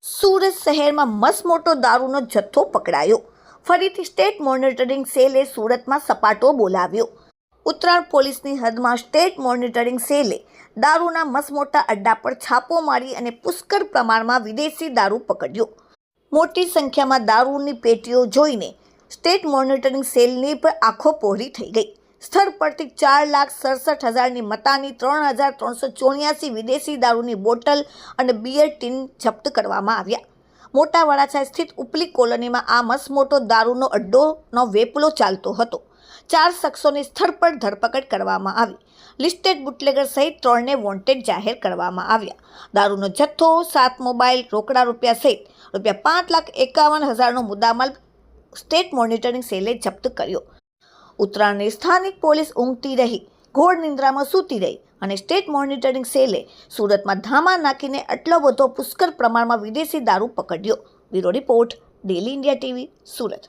સુરત શહેરમાં મસમોટો દારૂનો જથ્થો પકડાયો. ફરીથી સ્ટેટ મોનિટરિંગ સેલે સુરતમાં સપાટો બોલાવ્યો. ઉત્તરાયણ પોલીસની હદમાં સ્ટેટ મોનિટરિંગ સેલે દારૂના મસમોટા અડ્ડા પર છાપો મારી અને પુષ્કળ પ્રમાણમાં વિદેશી દારૂ પકડ્યો. મોટી સંખ્યામાં દારૂની પેટીઓ જોઈને સ્ટેટ મોનિટરિંગ સેલની પર આંખો પહોળી થઈ ગઈ. સ્થળ પરથી 4,67,000ની મતાની 3,384 વિદેશી દારૂની બોટલ અને બિયર ટીન જપ્ત કરવામાં આવ્યા. મોટા વરાછા સ્થિત ઉપલી કોલોનીમાં આ મસમોટો દારૂનો અડ્ડોનો વેપલો ચાલતો હતો. 4 શખ્સોની સ્થળ પર ધરપકડ કરવામાં આવી. લિસ્ટેડ બુટલેગર સહિત 3ને વોન્ટેડ જાહેર કરવામાં આવ્યા. દારૂનો જથ્થો, 7 મોબાઈલ, રોકડા રૂપિયા સહિત ₹5,51,000નો મુદ્દામાલ સ્ટેટ મોનિટરિંગ સેલે જપ્ત કર્યો. ઉત્તરાયણની સ્થાનિક પોલીસ ઊંઘતી રહી, ઘોર નિંદ્રામાં સૂતી રહી અને સ્ટેટ મોનિટરિંગ સેલે સુરતમાં ધામા નાખીને આટલો બધો પુષ્કળ પ્રમાણમાં વિદેશી દારૂ પકડ્યો. Bureau report, daily India TV, Surat.